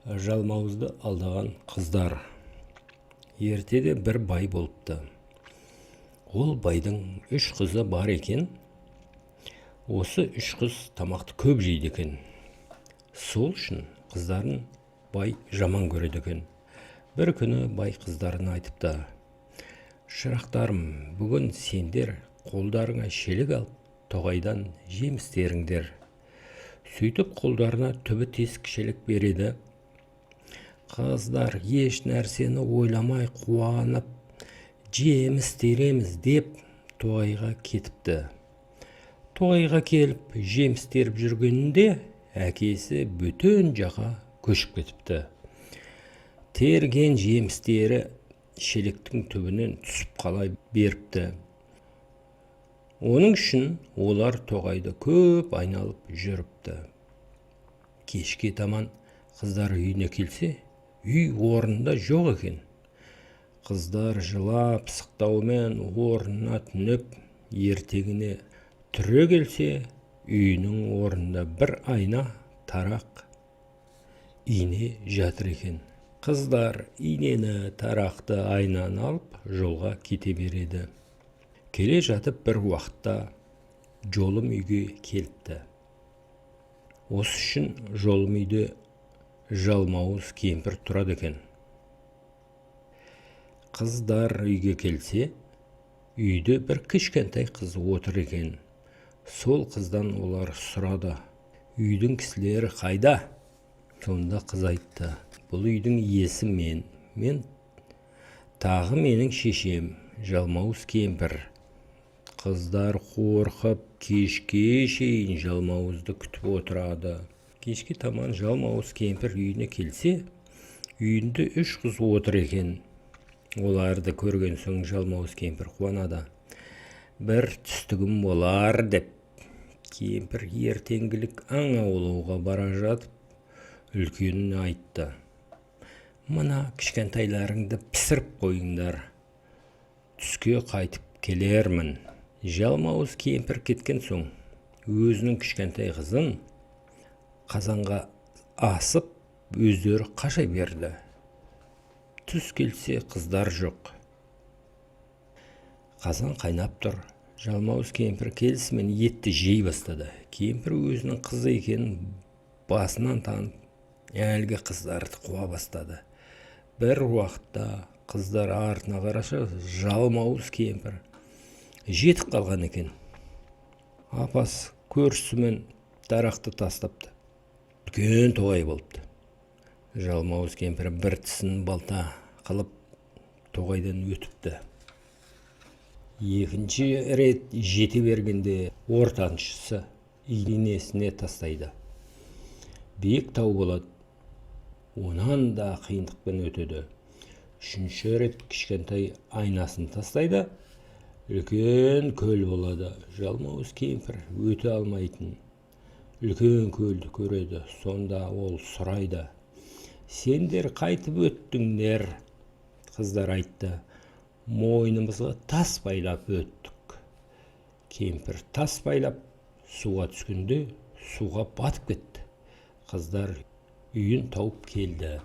Жалмауызды алдаған қыздар. Ертеде бір бай болыпты. Ол байдың 3 қызы бар екен. Осы 3 қыз тамақты көп жейді екен. Сол үшін қыздарын бай жаман көреді екен. Бір күні бай қыздарына айтыпты: «Шырақтарым, бүгін сендер қолдарыңа шелек алып, тоғайдан жеміс теріңдер». Сөйтіп қолдарына түбі тесік шелек береді. Қыздар еш нәрсені ойламай қуанып, жеміс тереміз деп тоғайға кетіпті. Тоғайға келіп, жеміс теріп жүргенінде әкесі бөтен жаққа көшіп кетіпті. Терген жемістері шелектің түбінен түсіп қала беріпті. Оның үшін олар тоғайды көп айналып жүріпті. Кешке таман қыздар үйіне келсе, үй орнында жоқ екен. Қыздар жылап сықтаумен орнына түнеп, ертеңіне түре келсе, үйінің орнында бір айна, тарақ, ине жатыр екен. Қыздар инені, тарақты, айнаны алып жолға кете береді. Келе жатып бір уақытта жолым үйге келіпті. Осы үшін жолым үйде жалмауыз кемпір тұрады екен. Қыздар үйге келсе, үйде бір кішкентай қыз отыр екен. Сол қыздан олар сұрады: «Үйдің кісілері қайда?» Сонда қыз айтты: «Бұл үйдің иесі мен тағы менің шешем, жалмауыз кемпір». Қыздар қорқып, кешке шейін жалмауызды күтіп отырады. Кешке таман жалмауыз кемпір үйіне келсе, үйінде 3 қыз отыр екен. Оларды көрген соң жалмауыз кемпір қуанады. «Бір түстігім болар» деп, кемпір ертеңгілік аң аулауға бара жатып, үлкеніне айтты: «Мына кішкентайларыңды пісіріп қойыңдар, түске қайтып келермін». Жалмауыз кемпір кеткен соң, өзінің кішкентай қызын қазанға асып, өздері қаша берді. Түс келсе, қыздар жоқ. Қазан қайнап тұр. Жалмауыз кемпір келісімен етті жей бастады. Кемпір өзінің қызы екенін басынан танып, әлгі қыздарды қуа бастады. Бір уақытта қыздар артына қараса, жалмауыз кемпір жетіп қалған екен. Апасы көршісімен тарақты тастапты. Үлкен тоғай болыпты. Жалмауыз кемпір бір тісін балта қылып тоғайдан өтіпті. Екінші рет жете бергенде ортаншысы инесіне тастайды. Биік тау болады. Онан да қиындықпен өтеді. Үшінші рет кішкентай айнасын тастайды. Үлкен көл болады. Жалмауыз кемпір өте алмайтын. Үлкен көлді көреді. Сонда ол сұрайды: «Сендер қайтып өттіңдер?» Қыздар айтты: «Мойнымызға тас байлап өттік». Кемпір тас байлап суға түскенде, суға батып кетті. Қыздар үйін тауып келді.